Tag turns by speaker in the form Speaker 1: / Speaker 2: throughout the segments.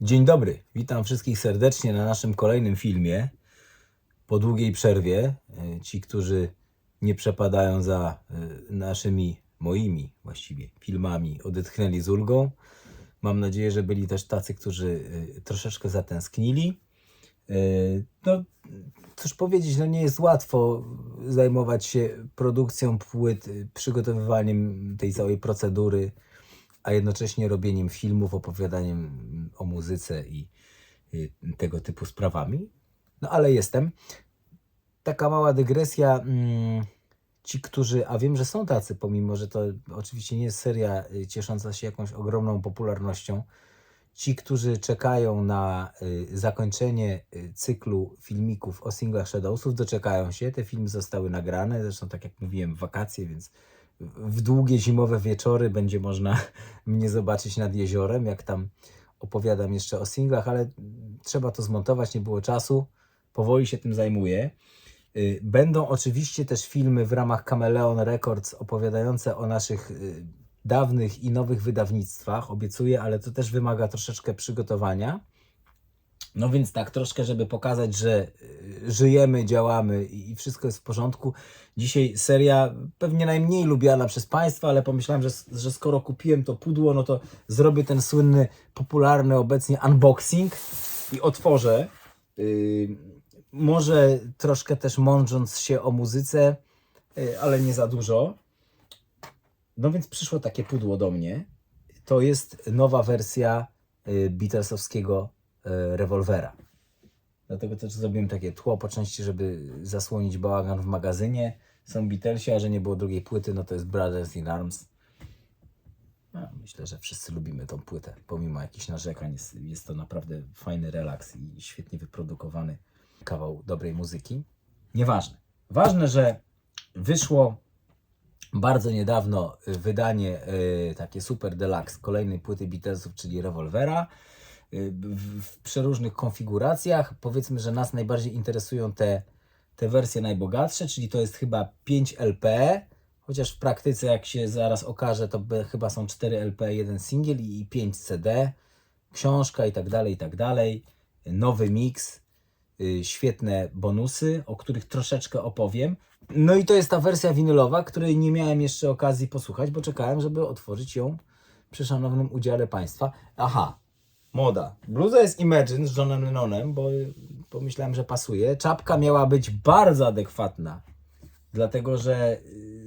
Speaker 1: Dzień dobry, witam wszystkich serdecznie na naszym kolejnym filmie. Po długiej przerwie, ci, którzy nie przepadają za moimi właściwie filmami, odetchnęli z ulgą. Mam nadzieję, że byli też tacy, którzy troszeczkę zatęsknili. No, cóż powiedzieć, no nie jest łatwo zajmować się produkcją płyt, przygotowywaniem tej całej procedury, a jednocześnie robieniem filmów, opowiadaniem o muzyce i tego typu sprawami. No ale jestem. Taka mała dygresja. Ci, którzy, a wiem, że są tacy, pomimo że to oczywiście nie jest seria ciesząca się jakąś ogromną popularnością, ci, którzy czekają na zakończenie cyklu filmików o singlach Shadowsów, doczekają się. Te filmy zostały nagrane, zresztą tak jak mówiłem, w wakacje, więc w długie zimowe wieczory będzie można mnie zobaczyć nad jeziorem, jak tam opowiadam jeszcze o singlach, ale trzeba to zmontować, nie było czasu. Powoli się tym zajmuję. Będą oczywiście też filmy w ramach Chameleon Records opowiadające o naszych dawnych i nowych wydawnictwach, obiecuję, ale to też wymaga troszeczkę przygotowania. No więc tak, troszkę, żeby pokazać, że żyjemy, działamy i wszystko jest w porządku. Dzisiaj seria pewnie najmniej lubiana przez Państwa, ale pomyślałem, że skoro kupiłem to pudło, no to zrobię ten słynny, popularny obecnie unboxing i otworzę. Może troszkę też mądrząc się o muzyce, ale nie za dużo. No więc przyszło takie pudło do mnie. To jest nowa wersja Beatlesowskiego rewolwera. Dlatego też zrobiłem takie tło po części, żeby zasłonić bałagan w magazynie. Są Beatlesi, a że nie było drugiej płyty, no to jest Brothers in Arms. No, myślę, że wszyscy lubimy tą płytę, pomimo jakichś narzekań. Jest to naprawdę fajny relaks i świetnie wyprodukowany kawał dobrej muzyki. Nieważne. Ważne, że wyszło bardzo niedawno wydanie takie super deluxe kolejnej płyty Beatlesów, czyli Rewolwera. W przeróżnych konfiguracjach. Powiedzmy, że nas najbardziej interesują te wersje najbogatsze, czyli to jest chyba 5 LP, chociaż w praktyce, jak się zaraz okaże, to chyba są 4 LP, 1 singiel i 5 CD, książka i tak dalej, nowy mix, świetne bonusy, o których troszeczkę opowiem. No i to jest ta wersja winylowa, której nie miałem jeszcze okazji posłuchać, bo czekałem, żeby otworzyć ją przy szanownym udziale Państwa. Aha, moda. Bluza jest Imagine z Johnem Lennonem, bo pomyślałem, że pasuje. Czapka miała być bardzo adekwatna, dlatego że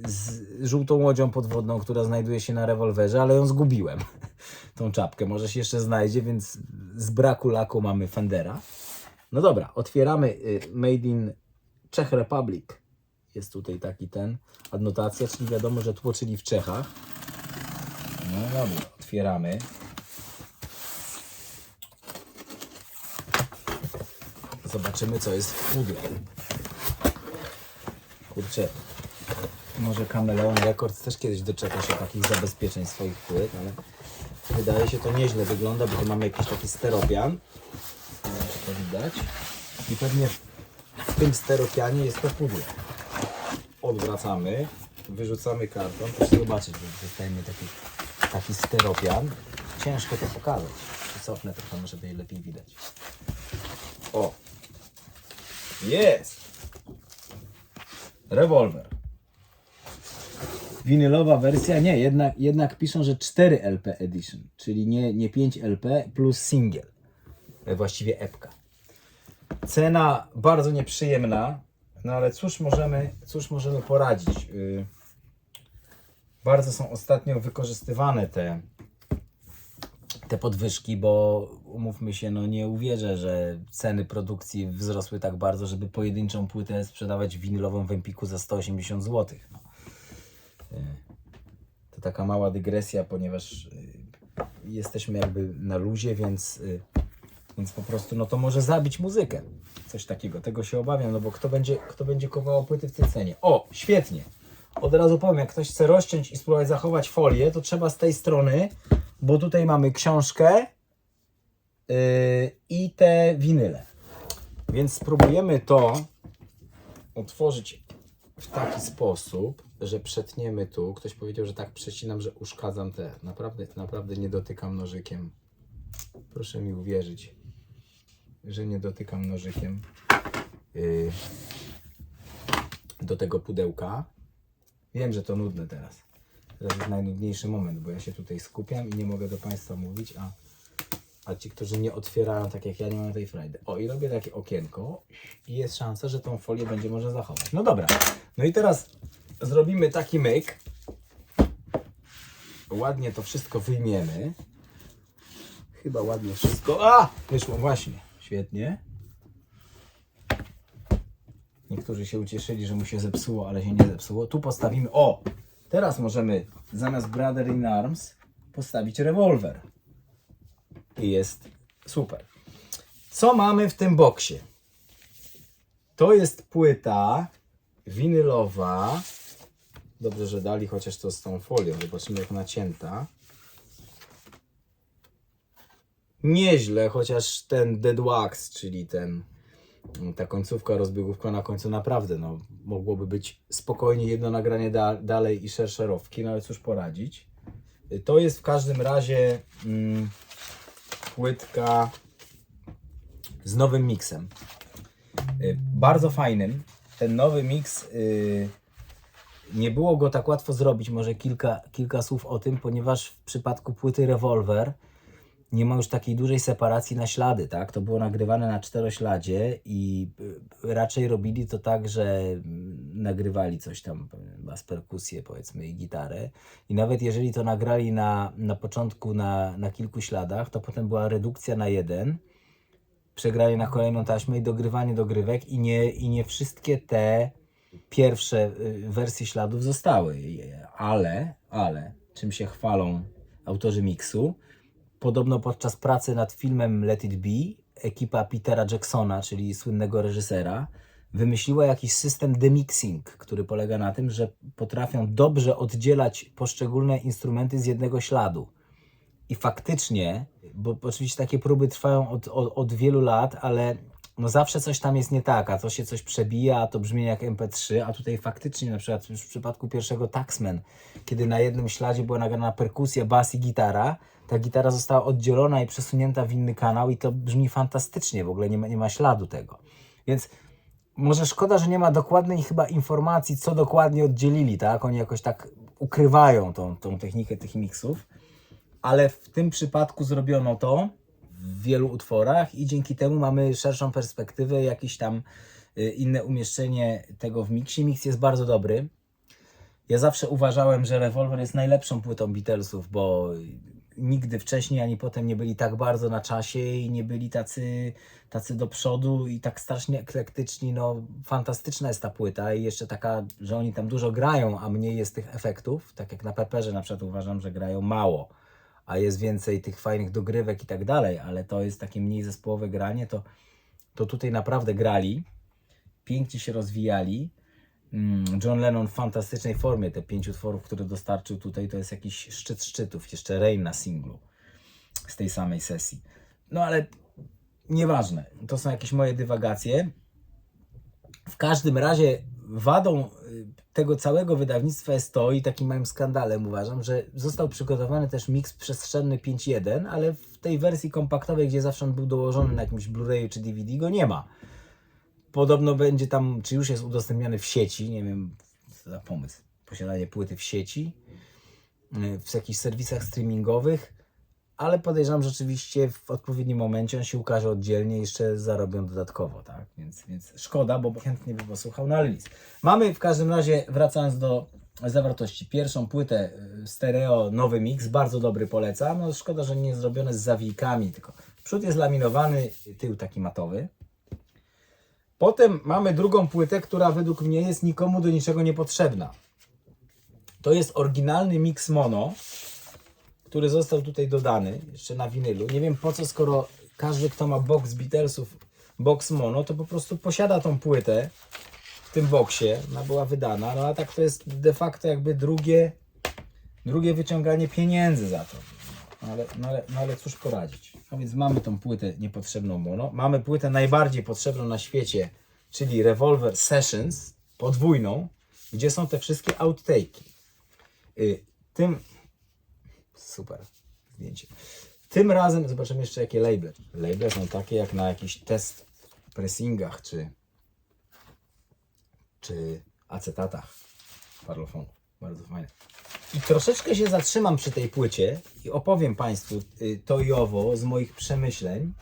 Speaker 1: z żółtą łodzią podwodną, która znajduje się na rewolwerze, ale ją zgubiłem, tą czapkę. Może się jeszcze znajdzie, więc z braku laku mamy Fendera. No dobra, otwieramy Made in Czech Republic. Jest tutaj taki adnotacja, czyli wiadomo, że tłoczyli w Czechach. No dobra, otwieramy. Zobaczymy, co jest w pudle. Kurczę, może Chameleon Records też kiedyś doczeka się takich zabezpieczeń swoich płyt, ale wydaje się to nieźle wygląda, bo tu mamy jakiś taki steropian. Nie wiem, czy to widać. I pewnie w tym steropianie jest to pudło. Odwracamy, wyrzucamy karton. Proszę zobaczyć, że dostajemy taki steropian. Ciężko to pokazać. Cofnę trochę, może będzie lepiej widać. O! Jest! Rewolwer. Winylowa wersja, nie, jednak piszą, że 4 LP Edition, czyli nie 5 LP plus singiel. Właściwie epka. Cena bardzo nieprzyjemna, no ale cóż możemy poradzić. Bardzo są ostatnio wykorzystywane te podwyżki, bo umówmy się, no nie uwierzę, że ceny produkcji wzrosły tak bardzo, żeby pojedynczą płytę sprzedawać winylową w Empiku za 180 zł. No. To taka mała dygresja, ponieważ jesteśmy jakby na luzie, więc po prostu no to może zabić muzykę. Coś takiego, tego się obawiam, no bo kto będzie kupował płyty w tej cenie? O, świetnie! Od razu powiem, jak ktoś chce rozciąć i spróbować zachować folię, to trzeba z tej strony, bo tutaj mamy książkę i te winyle. Więc spróbujemy to otworzyć w taki sposób, że przetniemy tu. Ktoś powiedział, że tak przecinam, że uszkadzam te. Naprawdę nie dotykam nożykiem Proszę mi uwierzyć, że nie dotykam nożykiem do tego pudełka. Wiem, że to nudne teraz. Teraz jest najnudniejszy moment, bo ja się tutaj skupiam i nie mogę do Państwa mówić, a ci, którzy nie otwierają, tak jak ja, nie mają tej frajdy. O, i robię takie okienko i jest szansa, że tą folię będzie można zachować. No dobra, no i teraz zrobimy taki myk. Ładnie to wszystko wyjmiemy. Chyba ładnie wszystko. A! Wyszło właśnie. Świetnie. Niektórzy się ucieszyli, że mu się zepsuło, ale się nie zepsuło. Tu postawimy. O! Teraz możemy zamiast Brother in Arms postawić rewolwer. I jest super. Co mamy w tym boksie? To jest płyta winylowa. Dobrze, że dali chociaż to z tą folią. Zobaczymy, jak nacięta. Nieźle, chociaż ten dead wax, czyli ta końcówka, rozbiegówka na końcu naprawdę, no, mogłoby być spokojnie jedno nagranie dalej i szersze rowki, no ale cóż poradzić. To jest w każdym razie płytka z nowym miksem. Bardzo fajnym. Ten nowy miks, nie było go tak łatwo zrobić, może kilka słów o tym, ponieważ w przypadku płyty Revolver nie ma już takiej dużej separacji na ślady, tak? To było nagrywane na czterośladzie i raczej robili to tak, że nagrywali coś tam, bas, perkusję, powiedzmy, i gitarę. I nawet jeżeli to nagrali na początku na kilku śladach, to potem była redukcja na jeden, przegranie na kolejną taśmę i dogrywanie dogrywek i nie wszystkie te pierwsze wersje śladów zostały. Ale czym się chwalą autorzy miksu, podobno podczas pracy nad filmem Let It Be ekipa Petera Jacksona, czyli słynnego reżysera, wymyśliła jakiś system demixing, który polega na tym, że potrafią dobrze oddzielać poszczególne instrumenty z jednego śladu. I faktycznie, bo oczywiście takie próby trwają od wielu lat, ale no zawsze coś tam jest nie tak, a to się coś przebija, a to brzmi jak MP3, a tutaj faktycznie, na przykład już w przypadku pierwszego Taxman, kiedy na jednym śladzie była nagrana perkusja, bas i gitara, ta gitara została oddzielona i przesunięta w inny kanał i to brzmi fantastycznie, w ogóle nie ma śladu tego. Więc może szkoda, że nie ma dokładnej chyba informacji, co dokładnie oddzielili, tak? Oni jakoś tak ukrywają tą technikę tych miksów, ale w tym przypadku zrobiono to w wielu utworach i dzięki temu mamy szerszą perspektywę, jakieś tam inne umieszczenie tego w miksie. Miks jest bardzo dobry. Ja zawsze uważałem, że Revolver jest najlepszą płytą Beatlesów, bo nigdy wcześniej ani potem nie byli tak bardzo na czasie i nie byli tacy do przodu i tak strasznie eklektyczni. No, fantastyczna jest ta płyta i jeszcze taka, że oni tam dużo grają, a mniej jest tych efektów. Tak jak na Pepperze na przykład uważam, że grają mało, a jest więcej tych fajnych dogrywek i tak dalej, ale to jest takie mniej zespołowe granie, to tutaj naprawdę grali, pięknie się rozwijali. John Lennon w fantastycznej formie, te 5 utworów, które dostarczył tutaj, to jest jakiś szczyt szczytów, jeszcze Rain na singlu z tej samej sesji. No ale nieważne, to są jakieś moje dywagacje. W każdym razie wadą tego całego wydawnictwa jest to, i takim małym skandalem uważam, że został przygotowany też miks przestrzenny 5.1, ale w tej wersji kompaktowej, gdzie zawsze on był dołożony na jakimś Blu-rayu czy DVD, go nie ma. Podobno będzie tam, czy już jest udostępniany w sieci, nie wiem, co za pomysł, posiadanie płyty w sieci, w jakichś serwisach streamingowych, ale podejrzewam, że rzeczywiście w odpowiednim momencie on się ukaże oddzielnie i jeszcze zarobią dodatkowo, tak? Więc szkoda, bo chętnie by posłuchał, no ale nic. Mamy w każdym razie, wracając do zawartości, pierwszą płytę stereo, nowy mix, bardzo dobry, polecam. No szkoda, że nie zrobione z zawijkami, tylko przód jest laminowany, tył taki matowy. Potem mamy drugą płytę, która według mnie jest nikomu do niczego niepotrzebna. To jest oryginalny mix mono, który został tutaj dodany, jeszcze na winylu. Nie wiem po co, skoro każdy, kto ma box Beatlesów, box mono, to po prostu posiada tą płytę w tym boksie, ona była wydana, no a tak to jest de facto jakby drugie wyciąganie pieniędzy za to. No ale cóż poradzić. No więc mamy tą płytę niepotrzebną mono, mamy płytę najbardziej potrzebną na świecie, czyli Revolver Sessions, podwójną, gdzie są te wszystkie outtake'i. Super zdjęcie. Tym razem zobaczymy jeszcze jakie labele. Labele są takie jak na jakichś test pressingach czy acetatach parlofonu. Bardzo fajne. I troszeczkę się zatrzymam przy tej płycie i opowiem Państwu to i owo z moich przemyśleń.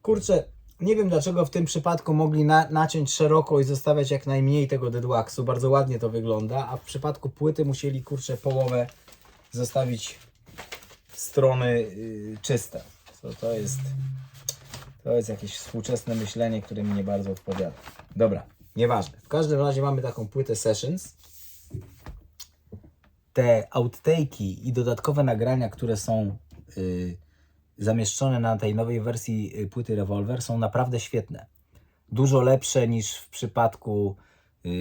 Speaker 1: Kurczę, nie wiem dlaczego w tym przypadku mogli naciąć szeroko i zostawiać jak najmniej tego deadwaxu. Bardzo ładnie to wygląda, a w przypadku płyty musieli, kurczę, połowę zostawić strony czyste. To jest jakieś współczesne myślenie, które mi nie bardzo odpowiada. Dobra, nieważne. W każdym razie mamy taką płytę Sessions. Te outtake'i i dodatkowe nagrania, które są zamieszczone na tej nowej wersji płyty Revolver, są naprawdę świetne. Dużo lepsze niż w przypadku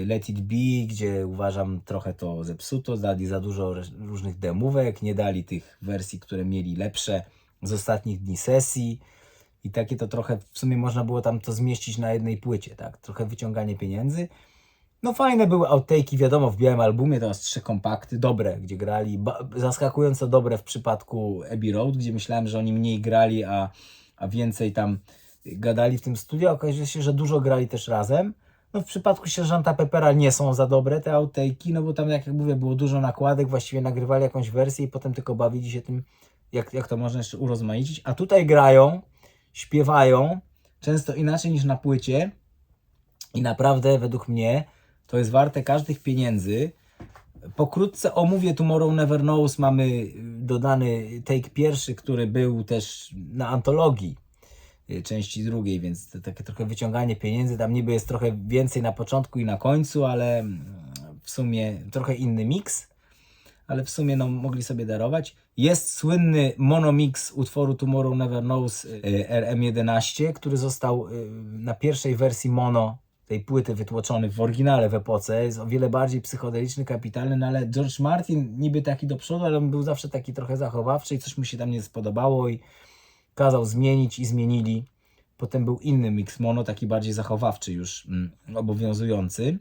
Speaker 1: Let It Be, gdzie uważam trochę to zepsuto, dali za dużo różnych demówek, nie dali tych wersji, które mieli lepsze z ostatnich dni sesji i takie to trochę, w sumie można było tam to zmieścić na jednej płycie, tak? Trochę wyciąganie pieniędzy. No fajne były outtake'i, wiadomo, w białym albumie to 3 kompakty, dobre, gdzie grali, zaskakująco dobre w przypadku Abbey Road, gdzie myślałem, że oni mniej grali, a więcej tam gadali w tym studiu, okazało się, że dużo grali też razem. No w przypadku Sierżanta Peppera nie są za dobre te outtake'i, no bo tam, jak mówię, było dużo nakładek, właściwie nagrywali jakąś wersję i potem tylko bawili się tym, jak to można jeszcze urozmaicić, a tutaj grają, śpiewają, często inaczej niż na płycie i naprawdę według mnie to jest warte każdych pieniędzy. Pokrótce omówię Tomorrow Never Knows. Mamy dodany take pierwszy, który był też na antologii części drugiej, więc to takie trochę wyciąganie pieniędzy. Tam niby jest trochę więcej na początku i na końcu, ale w sumie trochę inny miks. Ale w sumie no, mogli sobie darować. Jest słynny monomix utworu Tomorrow Never Knows RM11, który został na pierwszej wersji mono tej płyty wytłoczony w oryginale w epoce. Jest o wiele bardziej psychodeliczny, kapitalny, no ale George Martin niby taki do przodu, ale on był zawsze taki trochę zachowawczy i coś mu się tam nie spodobało i kazał zmienić i zmienili. Potem był inny mix mono, taki bardziej zachowawczy już obowiązujący.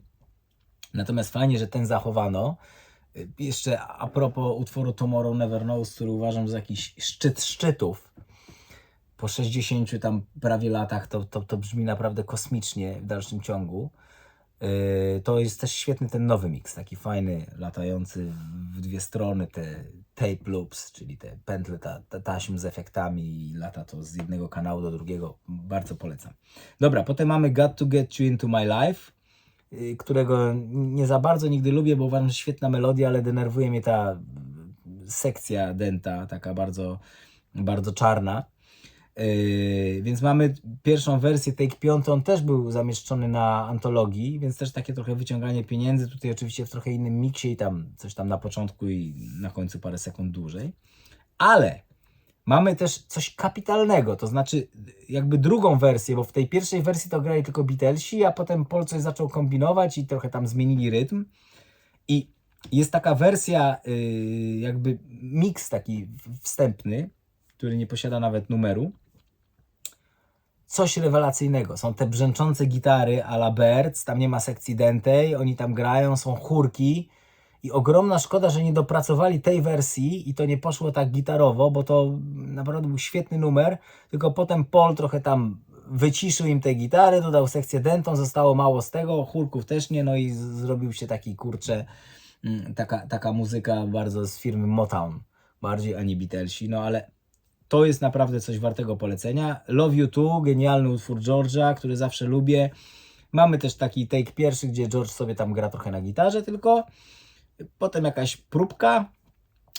Speaker 1: Natomiast fajnie, że ten zachowano. Jeszcze a propos utworu Tomorrow Never Knows, który uważam za jakiś szczyt szczytów. Po 60 tam prawie latach to brzmi naprawdę kosmicznie w dalszym ciągu. To jest też świetny ten nowy mix, taki fajny, latający w dwie strony, te tape loops, czyli te pętle taśm z efektami i lata to z jednego kanału do drugiego. Bardzo polecam. Dobra, potem mamy Got to Get You Into My Life, którego nie za bardzo nigdy lubię, bo uważam, że świetna melodia, ale denerwuje mnie ta sekcja denta, taka bardzo, bardzo czarna. Więc mamy pierwszą wersję, take 5, on też był zamieszczony na antologii, więc też takie trochę wyciąganie pieniędzy, tutaj oczywiście w trochę innym miksie i tam coś tam na początku i na końcu parę sekund dłużej. Ale mamy też coś kapitalnego, to znaczy jakby drugą wersję, bo w tej pierwszej wersji to grali tylko Beatlesi, a potem Paul coś zaczął kombinować i trochę tam zmienili rytm. I jest taka wersja, jakby miks taki wstępny, który nie posiada nawet numeru. Coś rewelacyjnego. Są te brzęczące gitary a la Birds, tam nie ma sekcji dentej, oni tam grają, są chórki i ogromna szkoda, że nie dopracowali tej wersji i to nie poszło tak gitarowo, bo to naprawdę był świetny numer, tylko potem Paul trochę tam wyciszył im te gitary, dodał sekcję dentą, zostało mało z tego, chórków też nie, no i zrobił się taki, kurczę, taka muzyka bardzo z firmy Motown, bardziej ani Beatlesi, no ale to jest naprawdę coś wartego polecenia. Love You Too, genialny utwór George'a, który zawsze lubię. Mamy też taki take pierwszy, gdzie George sobie tam gra trochę na gitarze tylko. Potem jakaś próbka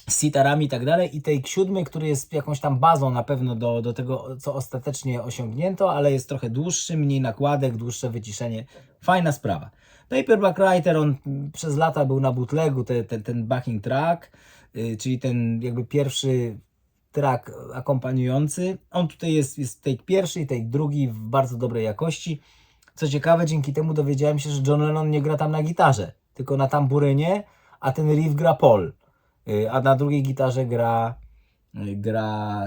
Speaker 1: z sitarami i tak dalej. I take 7, który jest jakąś tam bazą na pewno do tego, co ostatecznie osiągnięto, ale jest trochę dłuższy, mniej nakładek, dłuższe wyciszenie. Fajna sprawa. Paperback Writer, on przez lata był na bootlegu, ten backing track, czyli ten jakby pierwszy track akompaniujący. On tutaj jest take pierwszy i take drugi w bardzo dobrej jakości. Co ciekawe, dzięki temu dowiedziałem się, że John Lennon nie gra tam na gitarze, tylko na tamburynie, a ten riff gra Paul, a na drugiej gitarze gra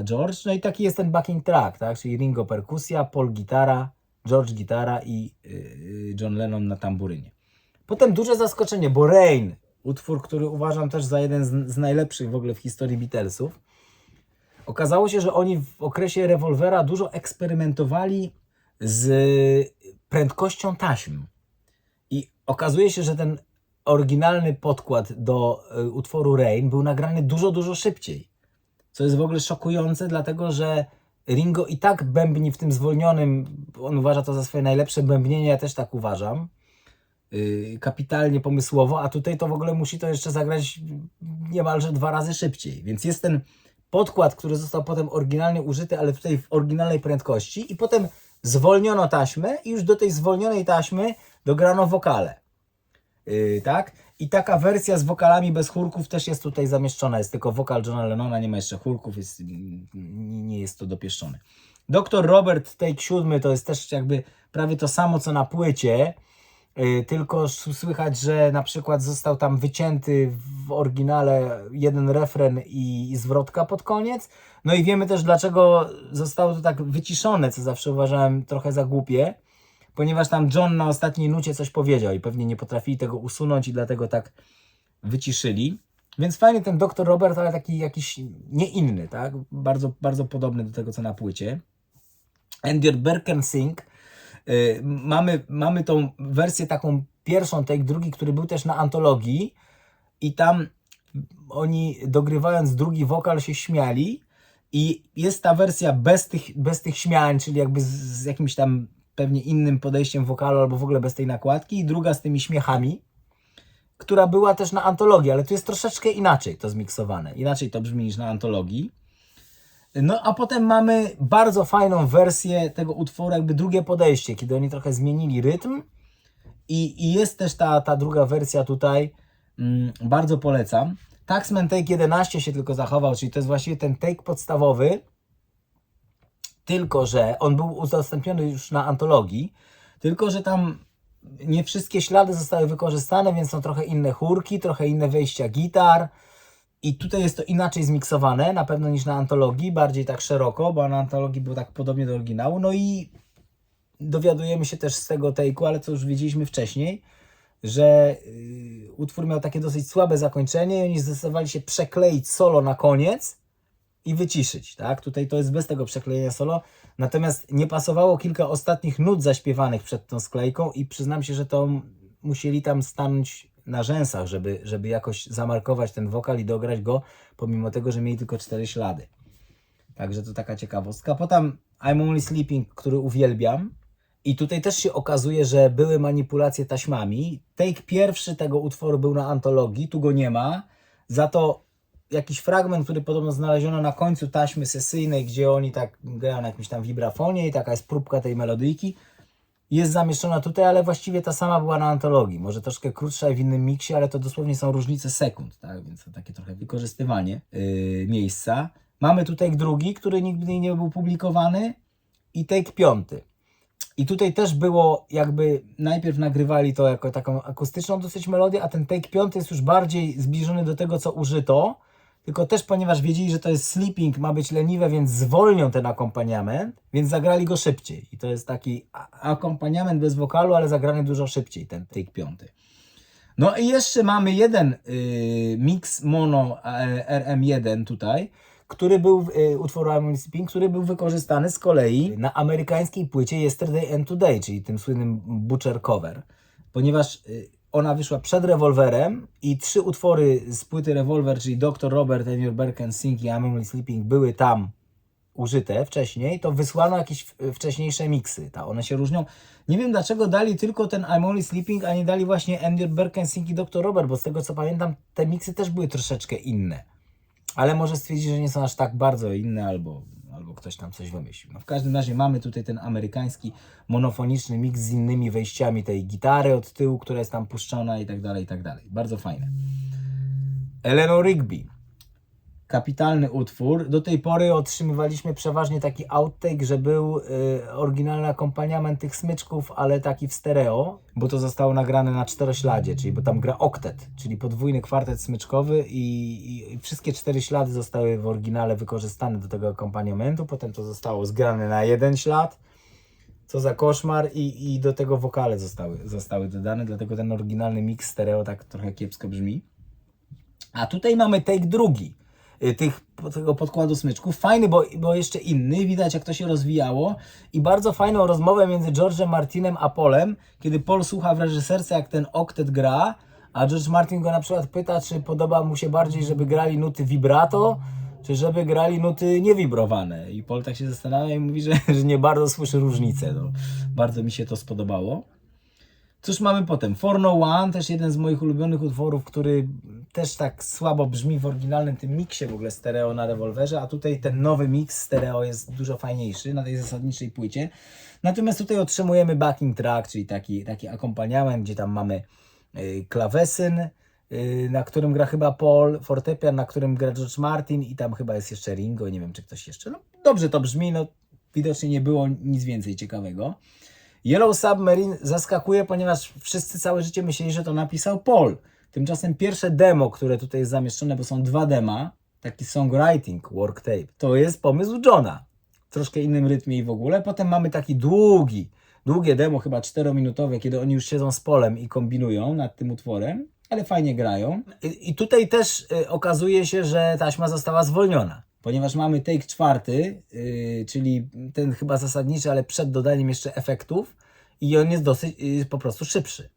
Speaker 1: George. No i taki jest ten backing track, tak? Czyli Ringo perkusja, Paul gitara, George gitara i John Lennon na tamburynie. Potem duże zaskoczenie, bo Rain, utwór, który uważam też za jeden z najlepszych w ogóle w historii Beatlesów. Okazało się, że oni w okresie rewolwera dużo eksperymentowali z prędkością taśm. I okazuje się, że ten oryginalny podkład do utworu Rain był nagrany dużo, dużo szybciej. Co jest w ogóle szokujące, dlatego że Ringo i tak bębni w tym zwolnionym, on uważa to za swoje najlepsze bębnienie, ja też tak uważam, kapitalnie pomysłowo, a tutaj to w ogóle musi to jeszcze zagrać niemalże 2 razy szybciej. Więc jest ten podkład, który został potem oryginalnie użyty, ale tutaj w oryginalnej prędkości i potem zwolniono taśmę i już do tej zwolnionej taśmy dograno wokale. Tak? I taka wersja z wokalami bez chórków też jest tutaj zamieszczona. Jest tylko wokal Johna Lennona, nie ma jeszcze chórków, nie jest to dopieszczone. Dr. Robert Take 7 to jest też jakby prawie to samo co na płycie, tylko słychać, że na przykład został tam wycięty w oryginale jeden refren i zwrotka pod koniec. No i wiemy też, dlaczego zostało to tak wyciszone, co zawsze uważałem trochę za głupie, ponieważ tam John na ostatniej nucie coś powiedział i pewnie nie potrafili tego usunąć i dlatego tak wyciszyli. Więc fajnie ten Dr. Robert, ale taki jakiś nie inny, tak? Bardzo, bardzo podobny do tego, co na płycie. And Your Berken Sing. Mamy tą wersję taką pierwszą, take drugi, który był też na antologii i tam oni dogrywając drugi wokal się śmiali i jest ta wersja bez tych śmiań, czyli jakby z jakimś tam pewnie innym podejściem wokalu albo w ogóle bez tej nakładki i druga z tymi śmiechami, która była też na antologii, ale tu jest troszeczkę inaczej to zmiksowane, inaczej to brzmi niż na antologii. No a potem mamy bardzo fajną wersję tego utworu, jakby drugie podejście, kiedy oni trochę zmienili rytm i jest też ta druga wersja tutaj, bardzo polecam. Taxman Take 11 się tylko zachował, czyli to jest właściwie ten take podstawowy, tylko że on był udostępniony już na antologii, tylko że tam nie wszystkie ślady zostały wykorzystane, więc są trochę inne chórki, trochę inne wejścia gitar. I tutaj jest to inaczej zmiksowane, na pewno niż na antologii, bardziej tak szeroko, bo na antologii było tak podobnie do oryginału. No i dowiadujemy się też z tego take'u, ale co już wiedzieliśmy wcześniej, że utwór miał takie dosyć słabe zakończenie i oni zdecydowali się przekleić solo na koniec i wyciszyć, tak? Tutaj to jest bez tego przeklejenia solo, natomiast nie pasowało kilka ostatnich nut zaśpiewanych przed tą sklejką i przyznam się, że to musieli tam stanąć na rzęsach, żeby jakoś zamarkować ten wokal i dograć go, pomimo tego, że mieli tylko 4 ślady. Także to taka ciekawostka. Potem I'm Only Sleeping, który uwielbiam. I tutaj też się okazuje, że były manipulacje taśmami. Take pierwszy tego utworu był na antologii, tu go nie ma. Za to jakiś fragment, który podobno znaleziono na końcu taśmy sesyjnej, gdzie oni tak grają na jakimś tam wibrafonie i taka jest próbka tej melodyjki, jest zamieszczona tutaj, ale właściwie ta sama była na antologii. Może troszkę krótsza i w innym miksie, ale to dosłownie są różnice sekund, tak? Więc to takie trochę wykorzystywanie miejsca. Mamy tu take drugi, który nigdy nie był publikowany i take piąty. I tutaj też było jakby, najpierw nagrywali to jako taką akustyczną dosyć melodię, a ten take piąty jest już bardziej zbliżony do tego, co użyto, tylko też ponieważ wiedzieli, że to jest sleeping, ma być leniwe, więc zwolnią ten akompaniament, więc zagrali go szybciej. I to jest taki akompaniament bez wokalu, ale zagrany dużo szybciej, ten take piąty. No i jeszcze mamy jeden mix mono RM1 tutaj, który był utworu I'm Only Sleeping, który był wykorzystany z kolei na amerykańskiej płycie Yesterday and Today, czyli tym słynnym Butcher cover, ponieważ ona wyszła przed Rewolwerem i 3 utwory z płyty Revolver, czyli Dr. Robert, And Your Berken Sing i I'm Only Sleeping były tam użyte wcześniej, to wysłano jakieś wcześniejsze miksy. One się różnią. Nie wiem dlaczego dali tylko ten I'm Only Sleeping, a nie dali właśnie And Your Berken Sing i Dr. Robert, bo z tego co pamiętam te miksy też były troszeczkę inne. Ale może stwierdzić, że nie są aż tak bardzo inne, albo ktoś tam coś wymyślił. No w każdym razie mamy tutaj ten amerykański monofoniczny mix z innymi wejściami tej gitary od tyłu, która jest tam puszczona i tak dalej, i tak dalej. Bardzo fajne. Eleanor Rigby. Kapitalny utwór. Do tej pory otrzymywaliśmy przeważnie taki outtake, że był oryginalny akompaniament tych smyczków, ale taki w stereo, bo to zostało nagrane na 4-śladzie, czyli bo tam gra oktet, czyli podwójny kwartet smyczkowy i wszystkie 4 ślady zostały w oryginale wykorzystane do tego akompaniamentu, potem to zostało zgrane na 1 ślad, co za koszmar i do tego wokale zostały dodane, dlatego ten oryginalny mix stereo tak trochę kiepsko brzmi. A tutaj mamy take drugi. tego podkładu smyczków. Fajny, bo jeszcze inny, widać jak to się rozwijało i bardzo fajną rozmowę między George'em Martinem a Paulem, kiedy Paul słucha w reżyserce jak ten oktet gra, a George Martin go na przykład pyta, czy podoba mu się bardziej, żeby grali nuty vibrato, czy żeby grali nuty niewibrowane. I Paul tak się zastanawia i mówi, że nie bardzo słyszy różnicę. No, bardzo mi się to spodobało. Cóż mamy potem? 401, też jeden z moich ulubionych utworów, który też tak słabo brzmi w oryginalnym tym miksie w ogóle stereo na rewolwerze, a tutaj ten nowy mix stereo jest dużo fajniejszy na tej zasadniczej płycie. Natomiast tutaj otrzymujemy backing track, czyli taki akompaniament, gdzie tam mamy klawesyn, na którym gra chyba Paul, fortepian, na którym gra George Martin i tam chyba jest jeszcze Ringo, nie wiem czy ktoś jeszcze. No, dobrze to brzmi, no widocznie nie było nic więcej ciekawego. Yellow Submarine zaskakuje, ponieważ wszyscy całe życie myśleli, że to napisał Paul. Tymczasem pierwsze demo, które tutaj jest zamieszczone, bo są 2 dema, taki songwriting, work tape, to jest pomysł Johna. W troszkę innym rytmie i w ogóle. Potem mamy taki długie demo, chyba 4-minutowe, kiedy oni już siedzą z Paulem i kombinują nad tym utworem, ale fajnie grają. I tutaj też okazuje się, że taśma została zwolniona, ponieważ mamy take 4, czyli ten chyba zasadniczy, ale przed dodaniem jeszcze efektów i on jest dosyć po prostu szybszy,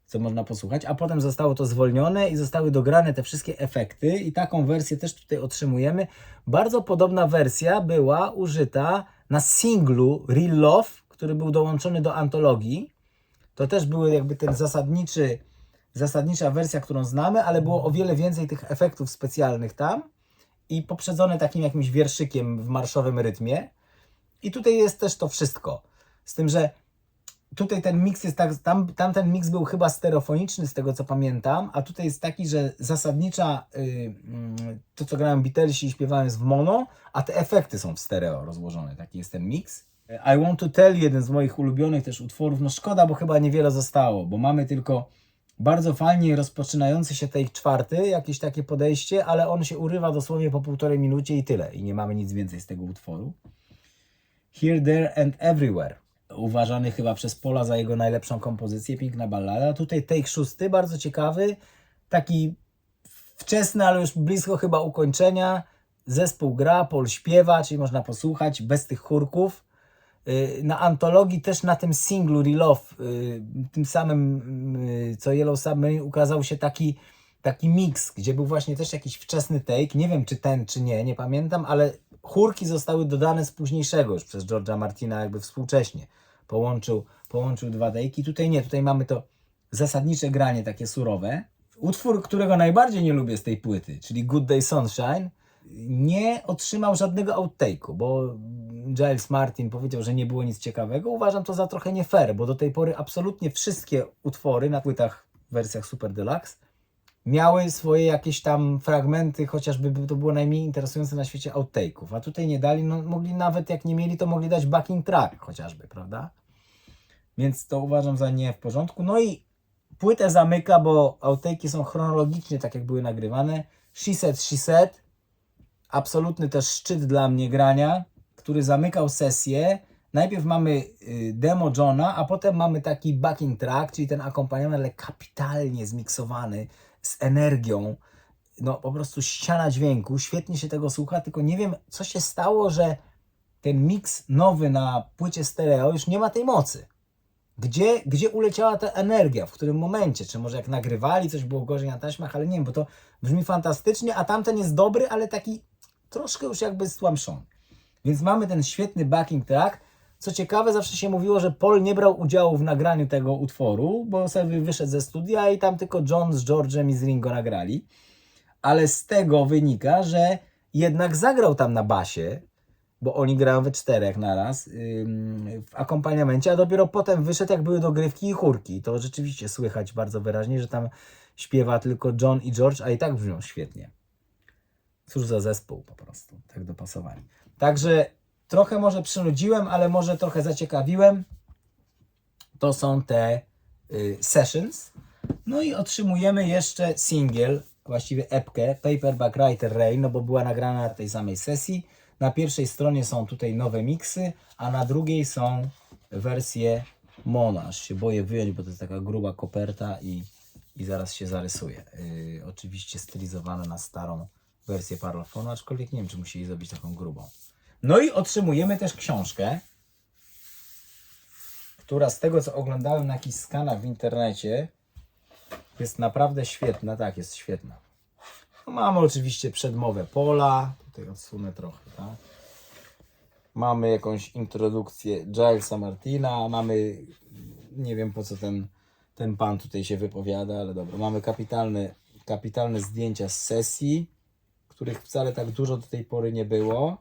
Speaker 1: co można posłuchać, a potem zostało to zwolnione i zostały dograne te wszystkie efekty i taką wersję też tutaj otrzymujemy. Bardzo podobna wersja była użyta na singlu Real Love, który był dołączony do antologii. To też były jakby ten zasadnicza wersja, którą znamy, ale było o wiele więcej tych efektów specjalnych tam i poprzedzone takim jakimś wierszykiem w marszowym rytmie. I tutaj jest też to wszystko. Z tym, że tutaj ten miks jest tak, tamten miks był chyba stereofoniczny z tego co pamiętam, a tutaj jest taki, że zasadnicza, to co grają Beatlesi i śpiewałem jest w mono, a te efekty są w stereo rozłożone. Taki jest ten miks. I Want to Tell, jeden z moich ulubionych też utworów. No szkoda, bo chyba niewiele zostało, bo mamy tylko bardzo fajnie rozpoczynający się take 4, jakieś takie podejście, ale on się urywa dosłownie po 1,5 minucie i tyle. I nie mamy nic więcej z tego utworu. Here, There and Everywhere. Uważany chyba przez Paula za jego najlepszą kompozycję, piękna ballada. Tutaj take 6, bardzo ciekawy, taki wczesny, ale już blisko chyba ukończenia. Zespół gra, Paul śpiewa, czyli można posłuchać bez tych chórków. Na antologii też na tym singlu Real Love, tym samym co Yellow Submarine, ukazał się taki mix, gdzie był właśnie też jakiś wczesny take, nie wiem czy ten czy nie pamiętam, ale chórki zostały dodane z późniejszego już przez George'a Martina jakby współcześnie. Połączył 2 take'i. Tutaj nie, tutaj mamy to zasadnicze granie takie surowe. Utwór, którego najbardziej nie lubię z tej płyty, czyli Good Day Sunshine, nie otrzymał żadnego outtake'u, bo Giles Martin powiedział, że nie było nic ciekawego. Uważam to za trochę nie fair, bo do tej pory absolutnie wszystkie utwory na płytach w wersjach Super Deluxe miały swoje jakieś tam fragmenty, chociażby to było najmniej interesujące na świecie outtake'ów, a tutaj nie dali, no mogli nawet jak nie mieli, to mogli dać backing track chociażby, prawda? Więc to uważam za nie w porządku. No i płytę zamyka, bo outtake'i są chronologicznie tak jak były nagrywane. She Said, absolutny też szczyt dla mnie grania, który zamykał sesję. Najpierw mamy demo Johna, a potem mamy taki backing track, czyli ten akompaniament, ale kapitalnie zmiksowany, z energią. No po prostu ściana dźwięku, świetnie się tego słucha, tylko nie wiem co się stało, że ten miks nowy na płycie stereo już nie ma tej mocy. Gdzie uleciała ta energia, w którym momencie? Czy może jak nagrywali, coś było gorzej na taśmach, ale nie wiem, bo to brzmi fantastycznie, a tamten jest dobry, ale taki troszkę już jakby stłamszony. Więc mamy ten świetny backing track. Co ciekawe, zawsze się mówiło, że Paul nie brał udziału w nagraniu tego utworu, bo sobie wyszedł ze studia i tam tylko John z George'em i z Ringo nagrali. Ale z tego wynika, że jednak zagrał tam na basie, bo oni grają we 4 naraz w akompaniamencie, a dopiero potem wyszedł, jak były dogrywki i chórki. To rzeczywiście słychać bardzo wyraźnie, że tam śpiewa tylko John i George, a i tak brzmią świetnie. Cóż za zespół po prostu, tak dopasowani. Także trochę może przynudziłem, ale może trochę zaciekawiłem. To są te sessions. No i otrzymujemy jeszcze singiel, właściwie epkę, Paperback Writer Rain, no bo była nagrana na tej samej sesji. Na pierwszej stronie są tutaj nowe miksy, a na drugiej są wersje mono. Aż się boję wyjąć, bo to jest taka gruba koperta i zaraz się zarysuje. Oczywiście stylizowana na starą wersję parlofonu, aczkolwiek nie wiem, czy musieli zrobić taką grubą. No i otrzymujemy też książkę, która z tego, co oglądałem na jakichś skanach w internecie, jest naprawdę świetna. Tak, jest świetna. No, mamy oczywiście przedmowę Paula, tutaj odsunę trochę, tak? Mamy jakąś introdukcję Gilesa Martina, mamy, nie wiem po co ten pan tutaj się wypowiada, ale dobra, mamy kapitalne zdjęcia z sesji, których wcale tak dużo do tej pory nie było.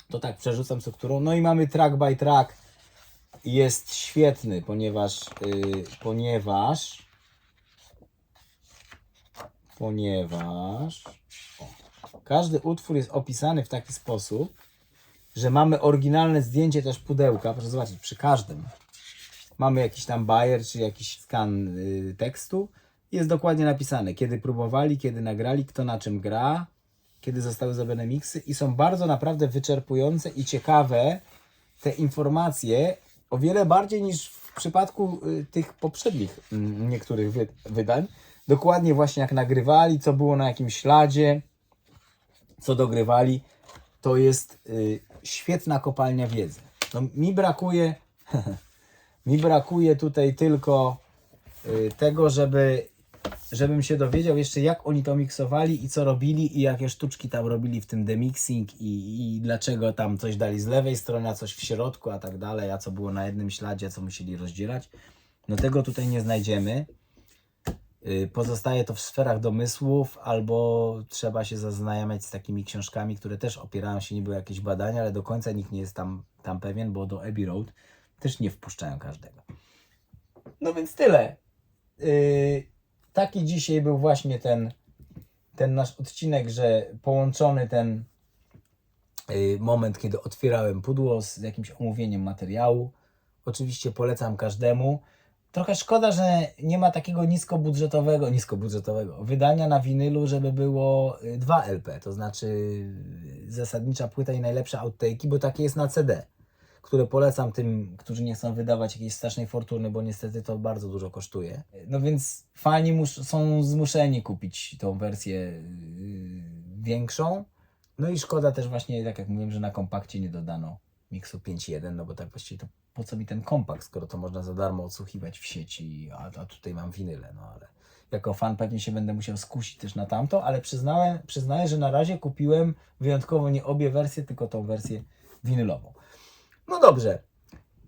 Speaker 1: To tak przerzucam co którą. No i mamy track by track. Jest świetny, ponieważ każdy utwór jest opisany w taki sposób, że mamy oryginalne zdjęcie też pudełka. Proszę zobaczyć, przy każdym mamy jakiś tam bajer, czy jakiś skan tekstu. Jest dokładnie napisane, kiedy próbowali, kiedy nagrali, kto na czym gra, kiedy zostały zrobione miksy i są bardzo naprawdę wyczerpujące i ciekawe te informacje, o wiele bardziej niż w przypadku tych poprzednich niektórych wydań. Dokładnie właśnie jak nagrywali, co było na jakimś śladzie, co dogrywali. To jest świetna kopalnia wiedzy. No, mi brakuje tutaj tylko tego, żebym się dowiedział jeszcze, jak oni to miksowali i co robili i jakie sztuczki tam robili w tym demixing i dlaczego tam coś dali z lewej strony, a coś w środku, a tak dalej, a co było na jednym śladzie, co musieli rozdzielać. No tego tutaj nie znajdziemy. Pozostaje to w sferach domysłów, albo trzeba się zaznajamiać z takimi książkami, które też opierają się niby o jakieś badania, ale do końca nikt nie jest tam pewien, bo do Abbey Road też nie wpuszczają każdego. No więc tyle. Taki dzisiaj był właśnie ten nasz odcinek, że połączony ten moment, kiedy otwierałem pudło z jakimś omówieniem materiału. Oczywiście polecam każdemu. Trochę szkoda, że nie ma takiego niskobudżetowego wydania na winylu, żeby było 2 LP, to znaczy zasadnicza płyta i najlepsze outtake'i, bo takie jest na CD, które polecam tym, którzy nie chcą wydawać jakiejś strasznej fortuny, bo niestety to bardzo dużo kosztuje. No więc fani są zmuszeni kupić tą wersję większą. No i szkoda też właśnie, tak jak mówiłem, że na kompakcie nie dodano miksu 5.1, no bo tak właściwie to po co mi ten kompakt, skoro to można za darmo odsłuchiwać w sieci, a tutaj mam winyle, no ale jako fan pewnie się będę musiał skusić też na tamto, ale przyznaję, że na razie kupiłem wyjątkowo nie obie wersje, tylko tą wersję winylową. No dobrze,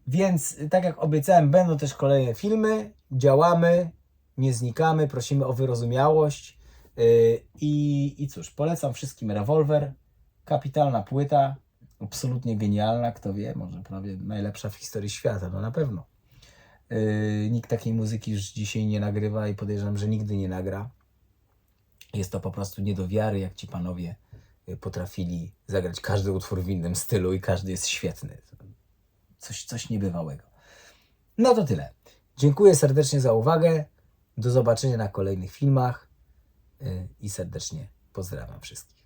Speaker 1: więc tak jak obiecałem, będą też kolejne filmy, działamy, nie znikamy, prosimy o wyrozumiałość i cóż, polecam wszystkim Rewolwer, kapitalna płyta, absolutnie genialna, kto wie, może prawie najlepsza w historii świata, no na pewno. Nikt takiej muzyki już dzisiaj nie nagrywa i podejrzewam, że nigdy nie nagra. Jest to po prostu nie do wiary, jak ci panowie potrafili zagrać każdy utwór w innym stylu i każdy jest świetny. Coś niebywałego. No to tyle. Dziękuję serdecznie za uwagę. Do zobaczenia na kolejnych filmach i serdecznie pozdrawiam wszystkich.